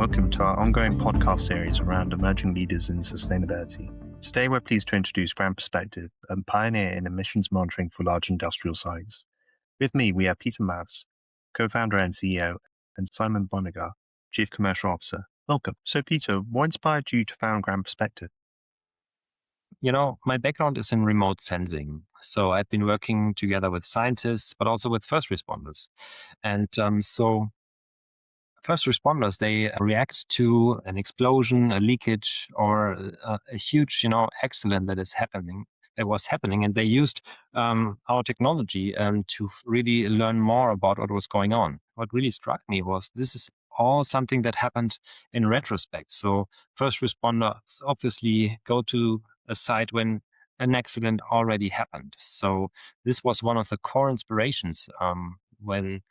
welcome to our ongoing podcast series around emerging leaders in sustainability. Today, we're pleased to introduce Grandperspective, a pioneer in emissions monitoring for large industrial sites. With me, we have Peter Maas, co-founder and CEO, and Simon Bunegar, Chief Commercial Officer. Welcome. So, Peter, what inspired you to found Grandperspective? My background is in remote sensing. So I've been working together with scientists, but also with first responders. And so first responders, they react to an explosion, a leakage, or a huge, accident that was happening. And they used our technology to really learn more about what was going on. What really struck me was this is all something that happened in retrospect. So first responders obviously go to a site when an accident already happened. So this was one of the core inspirations when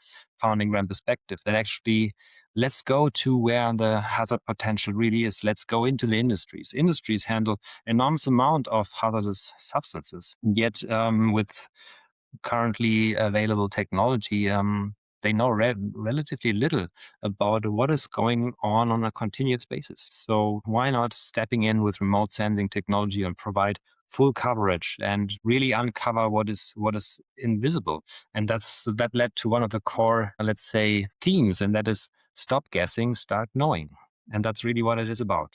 founding Grandperspective, that actually let's go to where the hazard potential really is. Let's go into the industries. Industries handle enormous amount of hazardous substances. Yet with currently available technology, they know relatively little about what is going on a continuous basis. So why not stepping in with remote sensing technology and provide full coverage and really uncover what is invisible? And that led to one of the core, let's say, themes, and that is stop guessing, start knowing. And that's really what it is about.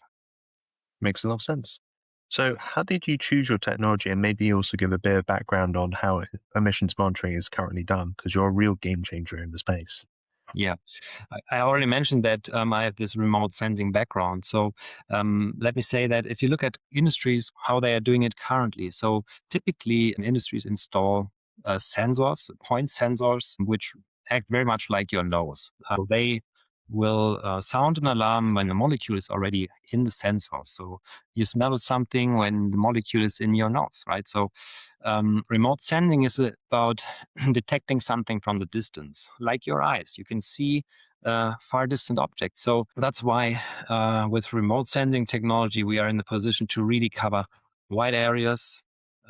Makes a lot of sense. So how did you choose your technology, and maybe also give a bit of background on how emissions monitoring is currently done, because you're a real game changer in the space. Yeah, I already mentioned that I have this remote sensing background. So let me say that if you look at industries, how they are doing it currently. So typically industries install sensors, point sensors, which act very much like your nose. They will sound an alarm when the molecule is already in the sensor. So you smell something when the molecule is in your nose, right? So remote sensing is about detecting something from the distance, like your eyes. You can see far distant objects. So that's why with remote sensing technology, we are in the position to really cover wide areas,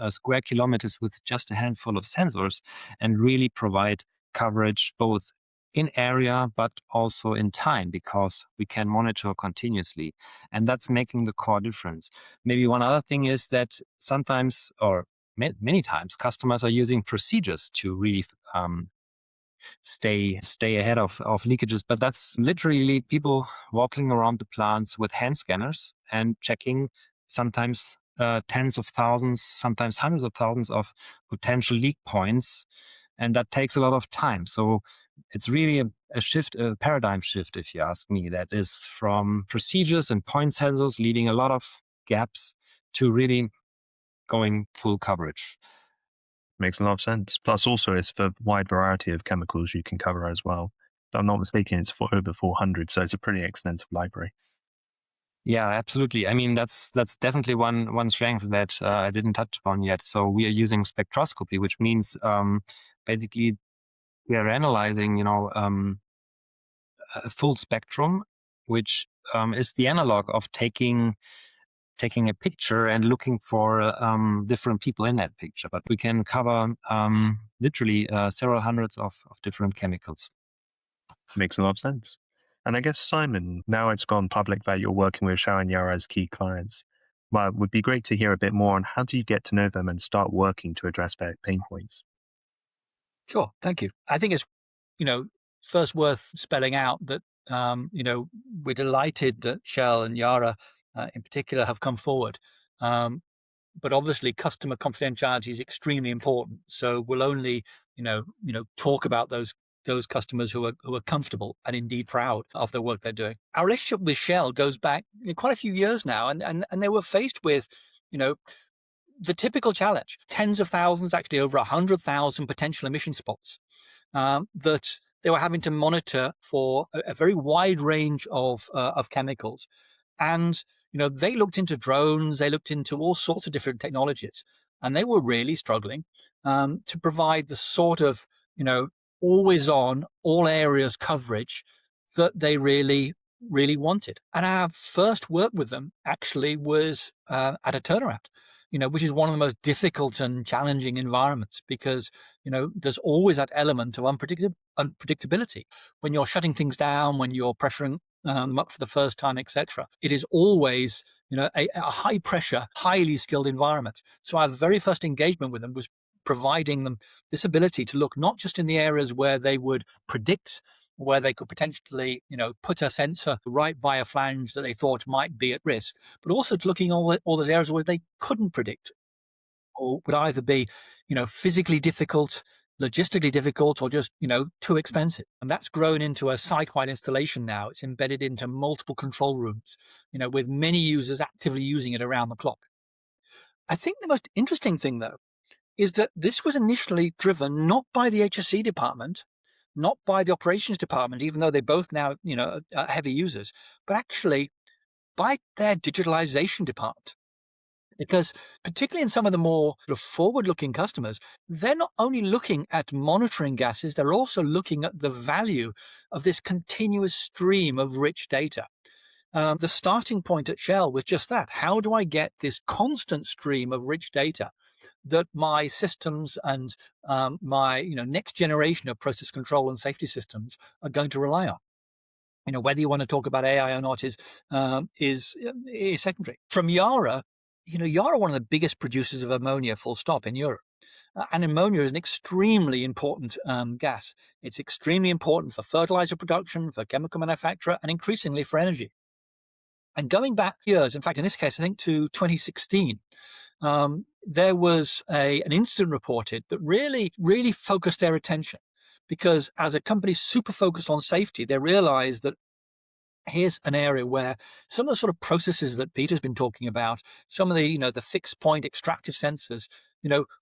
square kilometers with just a handful of sensors, and really provide coverage both in area, but also in time, because we can monitor continuously. And that's making the core difference. Maybe one other thing is that sometimes, or many times, customers are using procedures to really stay ahead of leakages. But that's literally people walking around the plants with hand scanners and checking sometimes tens of thousands, sometimes hundreds of thousands of potential leak points. And that takes a lot of time. So it's really a paradigm shift, if you ask me, that is from procedures and point sensors leaving a lot of gaps to really going full coverage. Makes a lot of sense. Plus, also, it's for a wide variety of chemicals you can cover as well. If I'm not mistaken, it's for over 400, so it's a pretty extensive library. Yeah, absolutely. I mean, that's definitely one strength that I didn't touch upon yet. So we are using spectroscopy, which means basically we are analyzing, a full spectrum, which is the analog of taking a picture and looking for different people in that picture. But we can cover literally several hundreds of different chemicals. Makes a lot of sense. And I guess, Simon, now it's gone public that you're working with Shell and Yara as key clients. Well, it would be great to hear a bit more on how do you get to know them and start working to address their pain points. Sure. Thank you. I think it's, first worth spelling out that, we're delighted that Shell and Yara in particular have come forward. But obviously customer confidentiality is extremely important. So we'll only, talk about those customers who are comfortable and indeed proud of the work they're doing. Our relationship with Shell goes back quite a few years now, and they were faced with, the typical challenge: tens of thousands, actually over 100,000 potential emission spots that they were having to monitor for a very wide range of chemicals. And they looked into drones, they looked into all sorts of different technologies, and they were really struggling to provide the sort of always on, all areas coverage that they really wanted. And our first work with them actually was at a turnaround, which is one of the most difficult and challenging environments, because there's always that element of unpredictability when you're shutting things down, when you're pressuring them up for the first time, etc. It is always, a high pressure, highly skilled environment. So our very first engagement with them was providing them this ability to look not just in the areas where they would predict, where they could potentially, put a sensor right by a flange that they thought might be at risk, but also to looking all those areas where they couldn't predict, or would either be, physically difficult, logistically difficult, or just, too expensive. And that's grown into a site-wide installation now. It's embedded into multiple control rooms, with many users actively using it around the clock. I think the most interesting thing, though, is that this was initially driven not by the HSC department, not by the operations department, even though they both now, are heavy users, but actually by their digitalization department. Because particularly in some of the more sort of forward-looking customers, they're not only looking at monitoring gases, they're also looking at the value of this continuous stream of rich data. The starting point at Shell was just that. How do I get this constant stream of rich data that my systems and my next generation of process control and safety systems are going to rely on? Whether you want to talk about AI or not is secondary. From Yara, Yara are one of the biggest producers of ammonia, full stop, in Europe. And ammonia is an extremely important gas. It's extremely important for fertilizer production, for chemical manufacture, and increasingly for energy. And going back years, in fact, in this case, I think to 2016, there was an incident reported that really, really focused their attention. Because as a company super focused on safety, they realized that here's an area where some of the sort of processes that Peter's been talking about, some of the, the fixed point extractive sensors,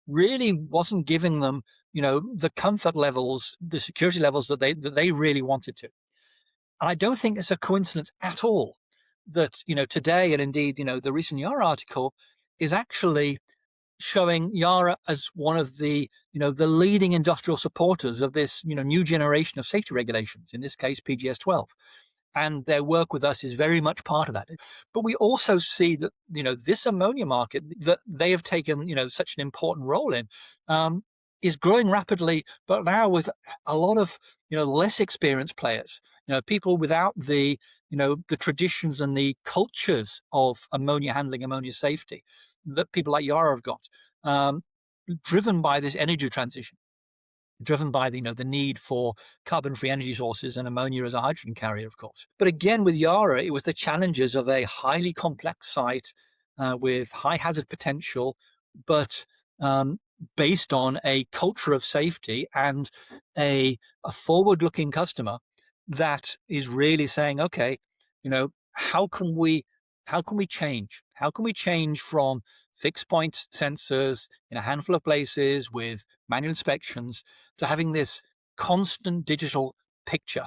really wasn't giving them, the comfort levels, the security levels that they really wanted to. And I don't think it's a coincidence at all that, today, and indeed, the recent Yara article is actually showing Yara as one of the, the leading industrial supporters of this, new generation of safety regulations, in this case, PGS 12. And their work with us is very much part of that. But we also see that, this ammonia market that they have taken, such an important role in, is growing rapidly, but now with a lot of, less experienced players, people without the, the traditions and the cultures of ammonia handling, ammonia safety that people like Yara have got, driven by this energy transition, driven by the need for carbon-free energy sources, and ammonia as a hydrogen carrier, of course. But again, with Yara, it was the challenges of a highly complex site with high hazard potential, but based on a culture of safety and a forward-looking customer that is really saying, okay, how can we change? How can we change from fixed point sensors in a handful of places with manual inspections to having this constant digital picture?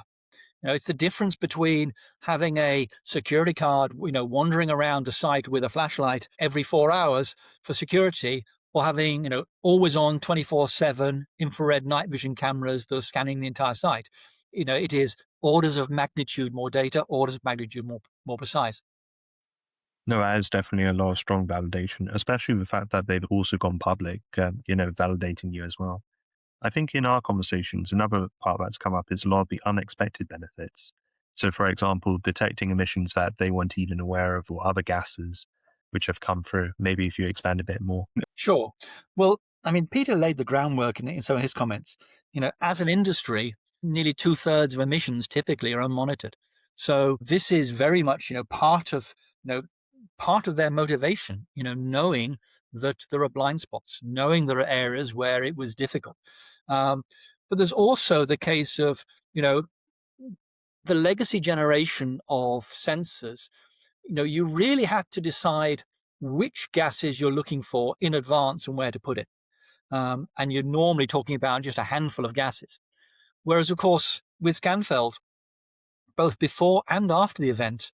It's the difference between having a security card, wandering around a site with a flashlight every 4 hours for security, or having, always on 24/7 infrared night vision cameras that are scanning the entire site. It is orders of magnitude more data, orders of magnitude more precise. No, that is definitely a lot of strong validation, especially the fact that they've also gone public, validating you as well. I think in our conversations, another part that's come up is a lot of the unexpected benefits. So, for example, detecting emissions that they weren't even aware of, or other gases which have come through. Maybe if you expand a bit more. Sure. Well, I mean, Peter laid the groundwork in some of his comments. As an industry, nearly 2/3 of emissions typically are unmonitored. So this is very much, part of their motivation, knowing that there are blind spots, knowing there are areas where it was difficult. But there's also the case of, the legacy generation of sensors. You really had to decide which gases you're looking for in advance and where to put it. And you're normally talking about just a handful of gases. Whereas, of course, with Scanfeld, both before and after the event,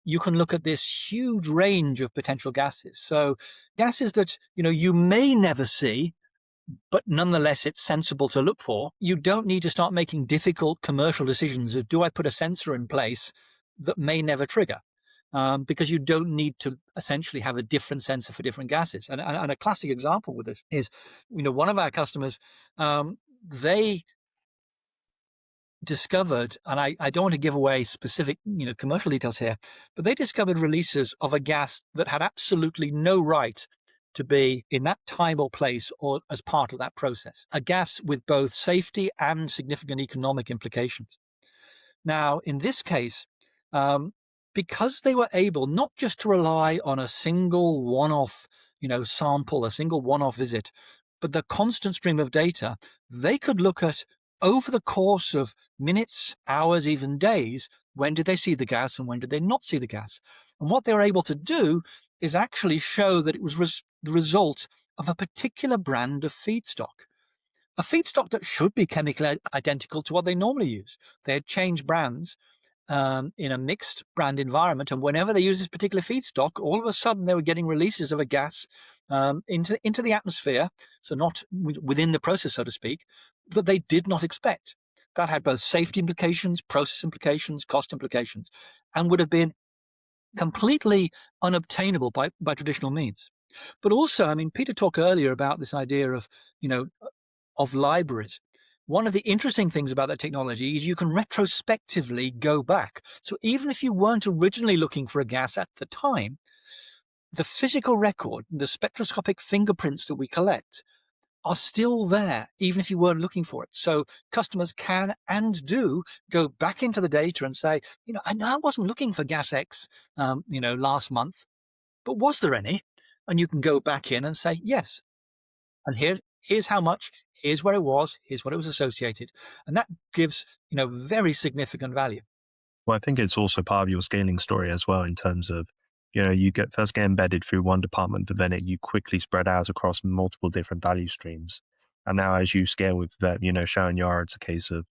you can look at this huge range of potential gases. So gases that, you may never see, but nonetheless, it's sensible to look for. You don't need to start making difficult commercial decisions of, do I put a sensor in place that may never trigger? Because you don't need to essentially have a different sensor for different gases. And a classic example with this is, one of our customers, they discovered, and I don't want to give away specific commercial details here, but they discovered releases of a gas that had absolutely no right to be in that time or place or as part of that process. A gas with both safety and significant economic implications. Now, in this case, because they were able not just to rely on a single one-off, sample, a single one-off visit, but the constant stream of data, they could look at over the course of minutes, hours, even days, when did they see the gas and when did they not see the gas? And what they were able to do is actually show that it was the result of a particular brand of feedstock. A feedstock that should be chemically identical to what they normally use. They had changed brands in a mixed brand environment, and whenever they used this particular feedstock, all of a sudden they were getting releases of a gas into the atmosphere, so not within the process, so to speak, that they did not expect. That had both safety implications, process implications, cost implications, and would have been completely unobtainable by traditional means. But also, I mean, Peter talked earlier about this idea of, of libraries. One of the interesting things about that technology is you can retrospectively go back. So even if you weren't originally looking for a gas at the time, the physical record, the spectroscopic fingerprints that we collect are still there, even if you weren't looking for it. So customers can and do go back into the data and say, I know I wasn't looking for gas X, last month, but was there any? And you can go back in and say, yes. And here's how much, here's where it was, here's what it was associated. And that gives, very significant value. Well, I think it's also part of your scaling story as well, in terms of, you first get embedded through one department, but then you quickly spread out across multiple different value streams. And now as you scale with that, Shell and Yara, it's a case of,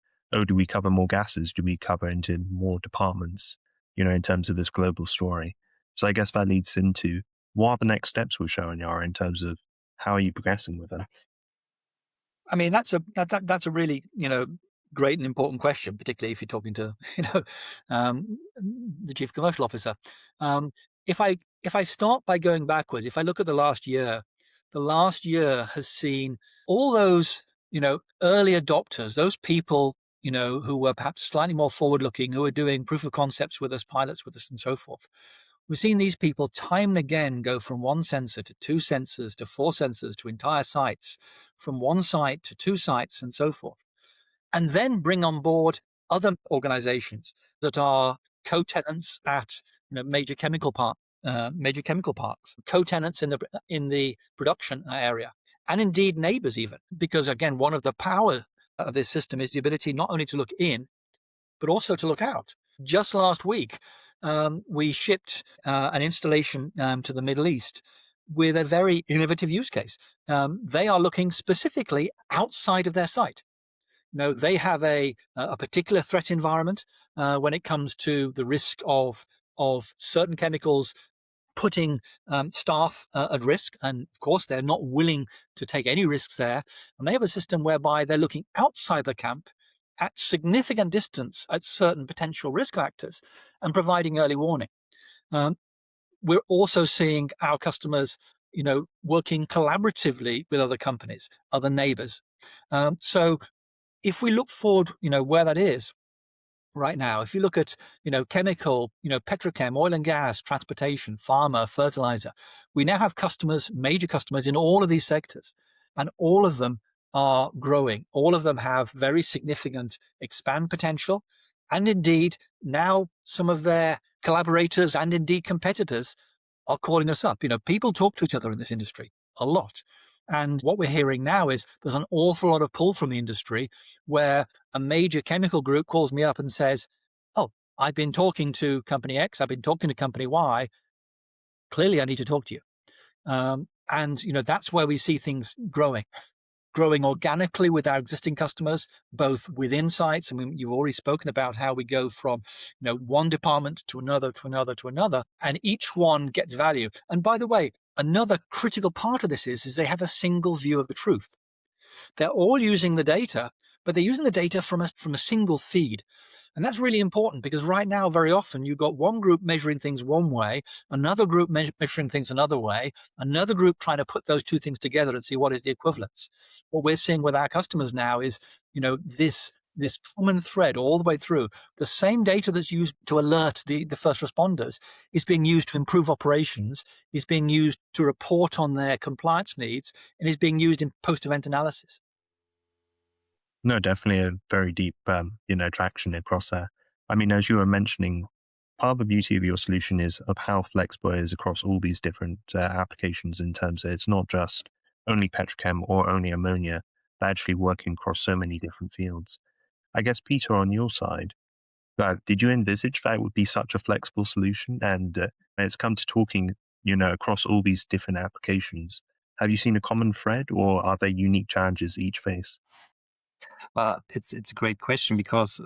do we cover more gases? Do we cover into more departments, in terms of this global story? So I guess that leads into, what are the next steps with Shell and Yara in terms of how are you progressing with them? I mean, that's a really, great and important question, particularly if you're talking to, the chief commercial officer. If I start by going backwards, if I look at the last year has seen all those, early adopters, those people, who were perhaps slightly more forward-looking, who were doing proof of concepts with us, pilots with us, and so forth. We've seen these people time and again go from one sensor to two sensors to four sensors to entire sites, from one site to two sites, and so forth. And then bring on board other organizations that are co-tenants at major chemical parks, co-tenants in the production area, and indeed neighbors even. Because again, one of the power of this system is the ability not only to look in, but also to look out. Just last week, we shipped an installation to the Middle East with a very innovative use case. They are looking specifically outside of their site. They have a particular threat environment when it comes to the risk of certain chemicals putting staff at risk. And of course, they're not willing to take any risks there. And they have a system whereby they're looking outside the camp at significant distance at certain potential risk factors and providing early warning. We're also seeing our customers, working collaboratively with other companies, other neighbors. So if we look forward, where that is right now, if you look at, chemical, petrochem, oil and gas, transportation, pharma, fertilizer, we now have customers, major customers in all of these sectors, and all of them are growing. All of them have very significant expand potential. And indeed, now some of their collaborators and indeed competitors are calling us up. People talk to each other in this industry a lot. And what we're hearing now is there's an awful lot of pull from the industry where a major chemical group calls me up and says, oh, I've been talking to company X, I've been talking to company Y. Clearly, I need to talk to you. And that's where we see things growing organically with our existing customers, both within sites. I mean, you've already spoken about how we go from, one department to another, and each one gets value. And by the way, another critical part of this is they have a single view of the truth. They're all using the data, but they're using the data from a single feed. And that's really important because right now, very often, you've got one group measuring things one way, another group measuring things another way, another group trying to put those two things together and see what is the equivalence. What we're seeing with our customers now is, this this common thread all the way through. The same data that's used to alert the first responders is being used to improve operations, is being used to report on their compliance needs, and is being used in post-event analysis. No, definitely a very deep, traction across there. I mean, as you were mentioning, part of the beauty of your solution is of how flexible it is across all these different applications in terms of it's not just only petrochem or only ammonia, but actually working across so many different fields. I guess, Peter, on your side, did you envisage that would be such a flexible solution? And when it's come to talking, across all these different applications, have you seen a common thread or are there unique challenges each face? Well, it's a great question because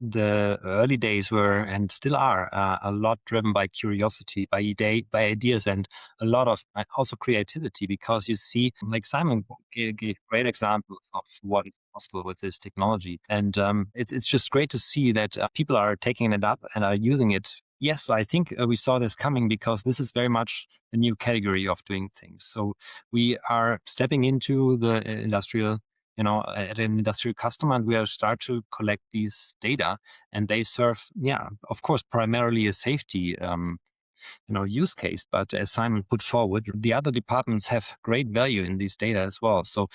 the early days were and still are a lot driven by curiosity, by ideas, and a lot of also creativity. Because you see, like Simon gave great examples of what is possible with this technology, and it's just great to see that people are taking it up and are using it. Yes, I think we saw this coming because this is very much a new category of doing things. So we are stepping into the industrial at an industrial customer, and we are start to collect these data, and they serve, of course, primarily a safety, use case. But as Simon put forward, the other departments have great value in these data as well. So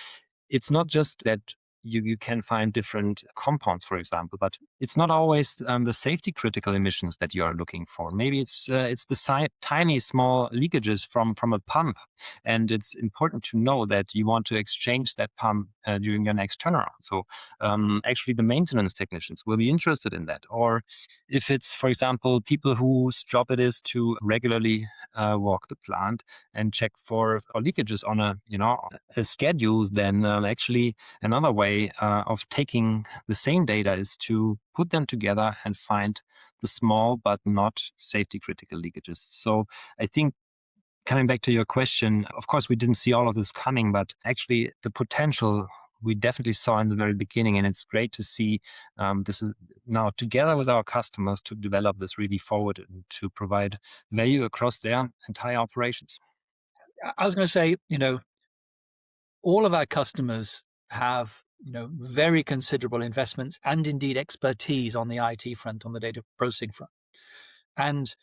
it's not just that you can find different compounds, for example, but it's not always the safety critical emissions that you are looking for. Maybe it's the tiny small leakages from a pump, and it's important to know that you want to exchange that pump during your next turnaround. So actually, the maintenance technicians will be interested in that. Or if it's, for example, people whose job it is to regularly walk the plant and check for leakages on a schedule, then actually another way of taking the same data is to put them together and find the small but not safety critical leakages. So I think, coming back to your question, of course, we didn't see all of this coming, but actually the potential we definitely saw in the very beginning. And it's great to see this is now together with our customers to develop this really forward and to provide value across their entire operations. I was going to say, all of our customers have, very considerable investments and indeed expertise on the IT front, on the data processing front. And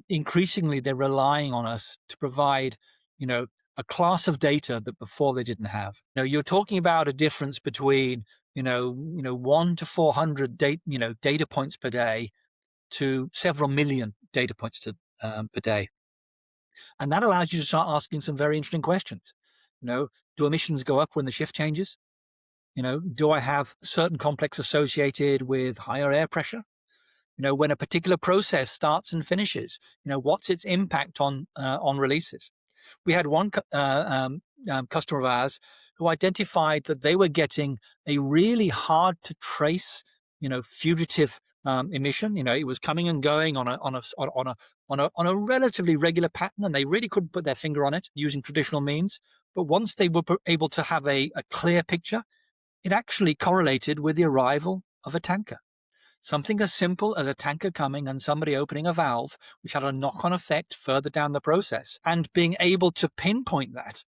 increasingly, they're relying on us to provide, a class of data that before they didn't have. You're talking about a difference between, 1 to 400 data points per day to several million data points per day. And that allows you to start asking some very interesting questions. Do emissions go up when the shift changes? Do I have certain complex associated with higher air pressure? When a particular process starts and finishes, what's its impact on releases? We had one customer of ours who identified that they were getting a really hard to trace, fugitive emission. It was coming and going on a relatively regular pattern, and they really couldn't put their finger on it using traditional means. But once they were able to have a clear picture, it actually correlated with the arrival of a tanker. Something as simple as a tanker coming and somebody opening a valve, which had a knock-on effect further down the process, and being able to pinpoint that,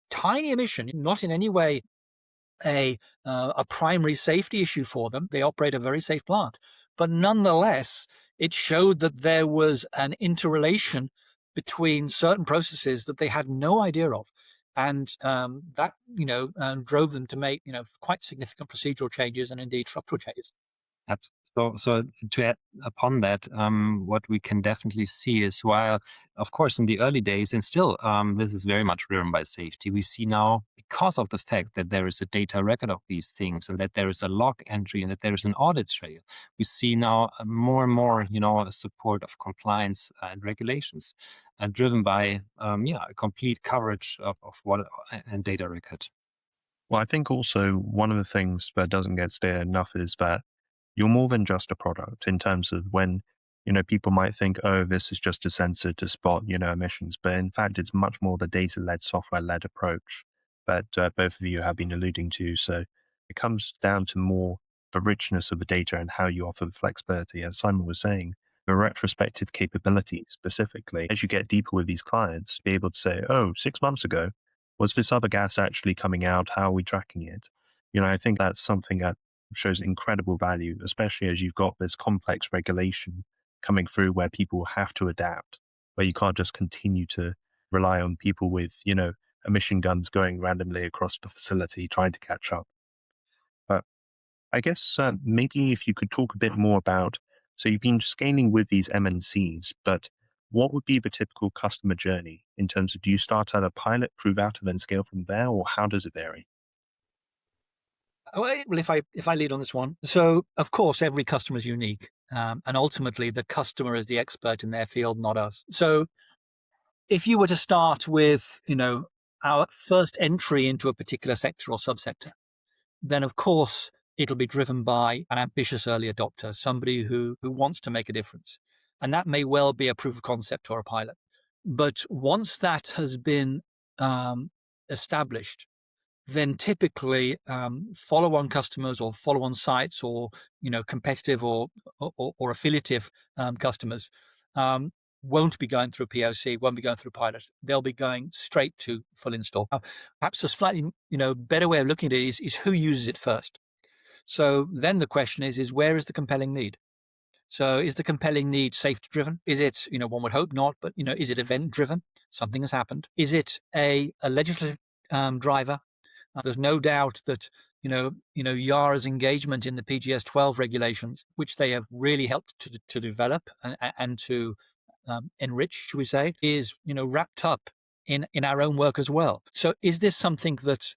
tiny emission, not in any way a primary safety issue for them. They operate a very safe plant, but nonetheless, it showed that there was an interrelation between certain processes that they had no idea of. And that, drove them to make, quite significant procedural changes and indeed structural changes. So to add upon that, what we can definitely see is, while, of course, in the early days, and still this is very much driven by safety, we see now, because of the fact that there is a data record of these things and that there is a log entry and that there is an audit trail, we see now more and more, support of compliance and regulations driven by, a complete coverage of what and data record. Well, I think also one of the things that doesn't get stated enough is that you're more than just a product in terms of when, people might think, oh, this is just a sensor to spot, emissions. But in fact, it's much more the data-led, software-led approach that both of you have been alluding to. So it comes down to more the richness of the data and how you offer the flexibility. As Simon was saying, the retrospective capability specifically, as you get deeper with these clients, be able to say, oh, 6 months ago, was this other gas actually coming out? How are we tracking it? I think that's something that shows incredible value, especially as you've got this complex regulation coming through where people have to adapt, where you can't just continue to rely on people with, emission guns going randomly across the facility trying to catch up. But I guess maybe if you could talk a bit more about, so you've been scaling with these MNCs, but what would be the typical customer journey in terms of, do you start at a pilot, prove out, and then scale from there, or how does it vary? Well, if I lead on this one, so of course every customer is unique, and ultimately the customer is the expert in their field, not us. So if you were to start with, our first entry into a particular sector or subsector, then of course it'll be driven by an ambitious early adopter, somebody who wants to make a difference, and that may well be a proof of concept or a pilot. But once that has been established, then typically follow-on customers or follow-on sites or competitive or affiliative customers won't be going through POC, won't be going through pilot. They'll be going straight to full install. Perhaps a slightly better way of looking at it is who uses it first. So then the question is where is the compelling need? So is the compelling need safety driven? Is it, one would hope not, but is it event driven? Something has happened. Is it a legislative driver? There's no doubt that Yara's engagement in the PGS 12 regulations, which they have really helped to develop and to enrich, should we say, is wrapped up in our own work as well. So is this something that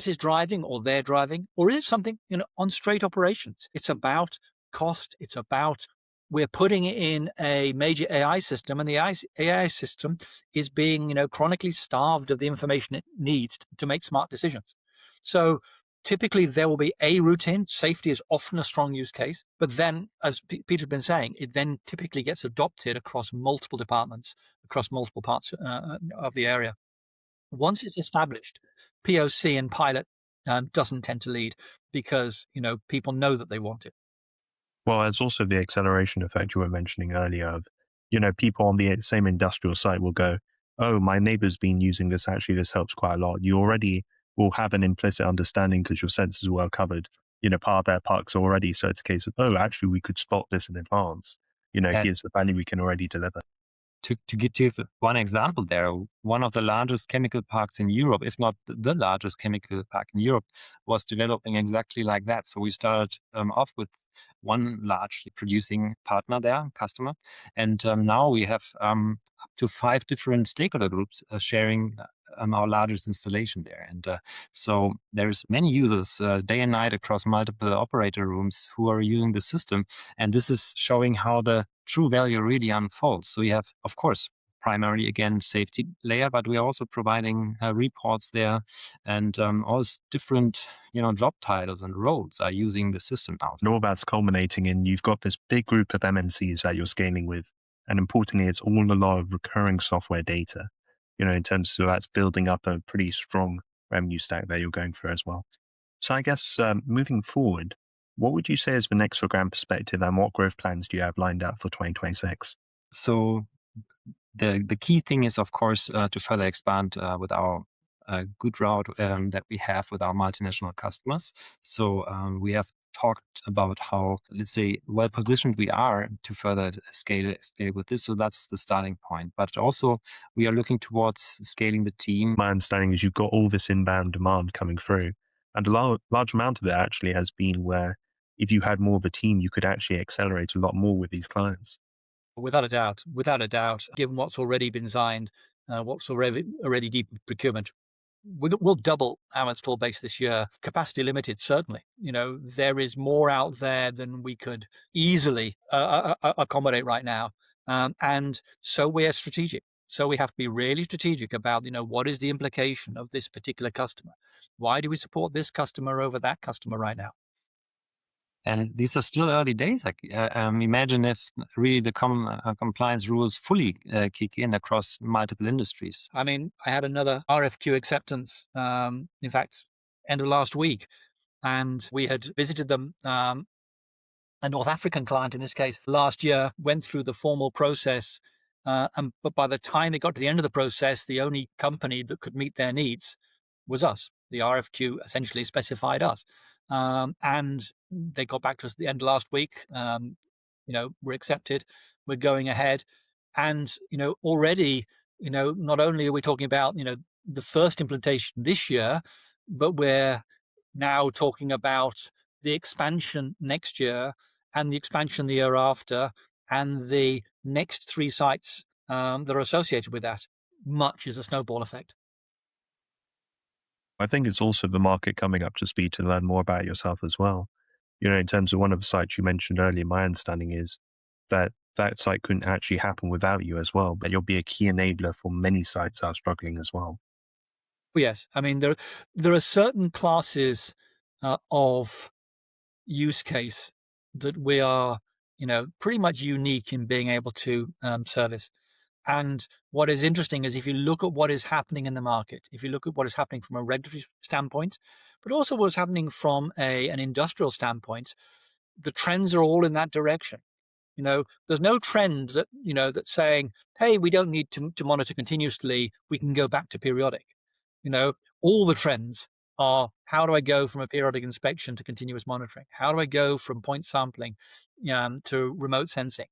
is driving, or they're driving, or is it something on straight operations? It's about cost. It's about, we're putting in a major AI system, and the AI system is being chronically starved of the information it needs to make smart decisions. So typically there will be a routine. Safety is often a strong use case, but then, as Peter's been saying, it then typically gets adopted across multiple departments, across multiple parts of the area. Once it's established, POC and pilot doesn't tend to lead, because people know that they want it. Well, there's also the acceleration effect you were mentioning earlier of, people on the same industrial site will go, oh, my neighbor's been using this. Actually, this helps quite a lot. You already will have an implicit understanding because your sensors are well covered, part of their parks already. So it's a case of, oh, actually, we could spot this in advance. Here's the value we can already deliver. To give you one example there, one of the largest chemical parks in Europe, if not the largest chemical park in Europe, was developing exactly like that. So we started off with one large producing partner there, customer, and now we have up to 5 different stakeholder groups sharing our largest installation there. And so there's many users day and night across multiple operator rooms who are using the system. And this is showing how the true value really unfolds. So we have, of course, primary, again, safety layer, but we are also providing reports there, and all different, job titles and roles are using the system now. And all that's culminating in, you've got this big group of MNCs that you're scaling with. And importantly, it's all a lot of recurring software data, in terms of that's building up a pretty strong revenue stack that you're going through as well. So I guess moving forward, what would you say is the next for Grandperspective, and what growth plans do you have lined up for 2026? So the key thing is, of course, to further expand with our good route that we have with our multinational customers. So we have talked about how, let's say, well positioned we are to further scale with this. So that's the starting point. But also we are looking towards scaling the team. My understanding is you've got all this inbound demand coming through, and a large amount of it actually has been where if you had more of a team, you could actually accelerate a lot more with these clients. Without a doubt, given what's already been signed, what's already deep in procurement, we'll double our install base this year. Capacity limited, certainly. There is more out there than we could easily accommodate right now. And so we're strategic. So we have to be really strategic about, what is the implication of this particular customer? Why do we support this customer over that customer right now? And these are still early days. Imagine if really the compliance rules fully kick in across multiple industries. I mean, I had another RFQ acceptance, in fact, end of last week, and we had visited them. A North African client, in this case, last year, went through the formal process. But by the time it got to the end of the process, the only company that could meet their needs was us. The RFQ essentially specified us. and they got back to us at the end of last week. We're accepted, we're going ahead, and already, not only are we talking about the first implementation this year, but we're now talking about the expansion next year and the expansion the year after, and the next 3 sites that are associated with that. Much is a snowball effect. I think it's also the market coming up to speed to learn more about yourself as well. In terms of one of the sites you mentioned earlier, my understanding is that that site couldn't actually happen without you as well, but you'll be a key enabler for many sites that are struggling as well. Yes, I mean, there are certain classes of use case that we are, pretty much unique in being able to service. And what is interesting is if you look at what is happening in the market, if you look at what is happening from a regulatory standpoint, but also what's happening from an industrial standpoint, the trends are all in that direction. There's no trend that, that's saying, hey, we don't need to monitor continuously. We can go back to periodic. All the trends are, how do I go from a periodic inspection to continuous monitoring? How do I go from point sampling to remote sensing?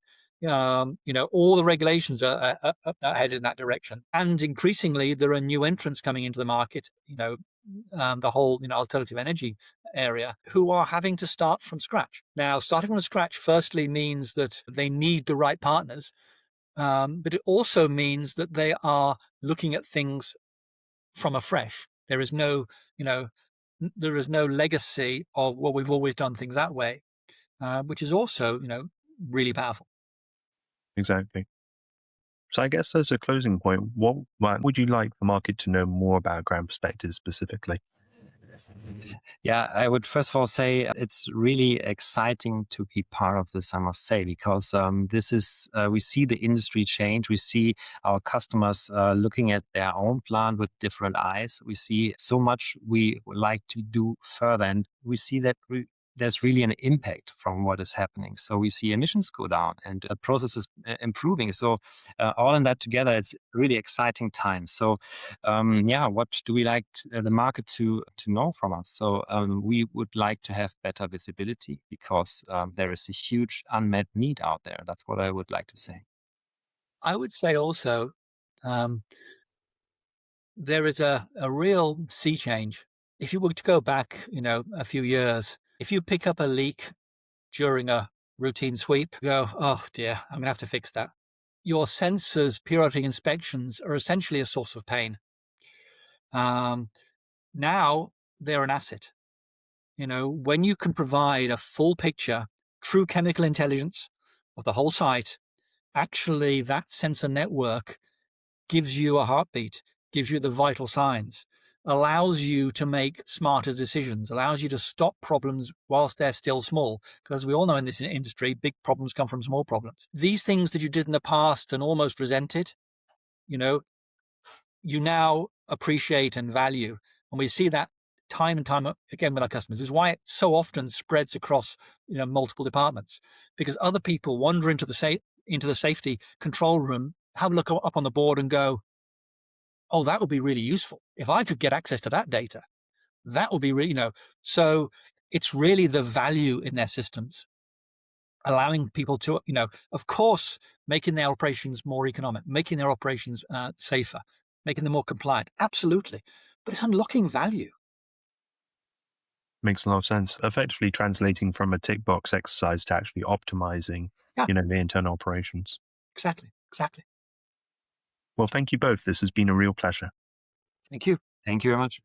All the regulations are headed in that direction. And increasingly, there are new entrants coming into the market, the whole alternative energy area, who are having to start from scratch. Now, starting from scratch, firstly, means that they need the right partners, but it also means that they are looking at things from afresh. There is no legacy of, well, we've always done things that way, which is also really powerful. Exactly. So I guess as a closing point, what would you like the market to know more about Grandperspective specifically? Yeah, I would first of all say it's really exciting to be part of this, I must say, because this is, we see the industry change. We see our customers looking at their own plant with different eyes. We see so much we would like to do further, and we see that there's really an impact from what is happening. So we see emissions go down and processes improving. So all in that together, it's really exciting time. So what do we like the market to know from us? So we would like to have better visibility because there is a huge unmet need out there. That's what I would like to say. I would say also there is a real sea change. If you were to go back, a few years, if you pick up a leak during a routine sweep, you go, oh dear, I'm going to have to fix that. Your sensors, periodic inspections are essentially a source of pain. Now they're an asset. When you can provide a full picture, true chemical intelligence of the whole site, actually that sensor network gives you a heartbeat, gives you the vital signs, allows you to make smarter decisions, allows you to stop problems whilst they're still small. Because we all know in this industry, big problems come from small problems. These things that you did in the past and almost resented, you now appreciate and value. And we see that time and time again with our customers. Is why it so often spreads across multiple departments, because other people wander into the safety control room, have a look up on the board and go, oh, that would be really useful. If I could get access to that data, that would be really, so it's really the value in their systems, allowing people to, of course, making their operations more economic, making their operations safer, making them more compliant. Absolutely. But it's unlocking value. Makes a lot of sense. Effectively translating from a tick box exercise to actually optimizing, the internal operations. Exactly. Well, thank you both. This has been a real pleasure. Thank you. Thank you very much.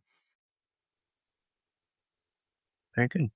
Very good.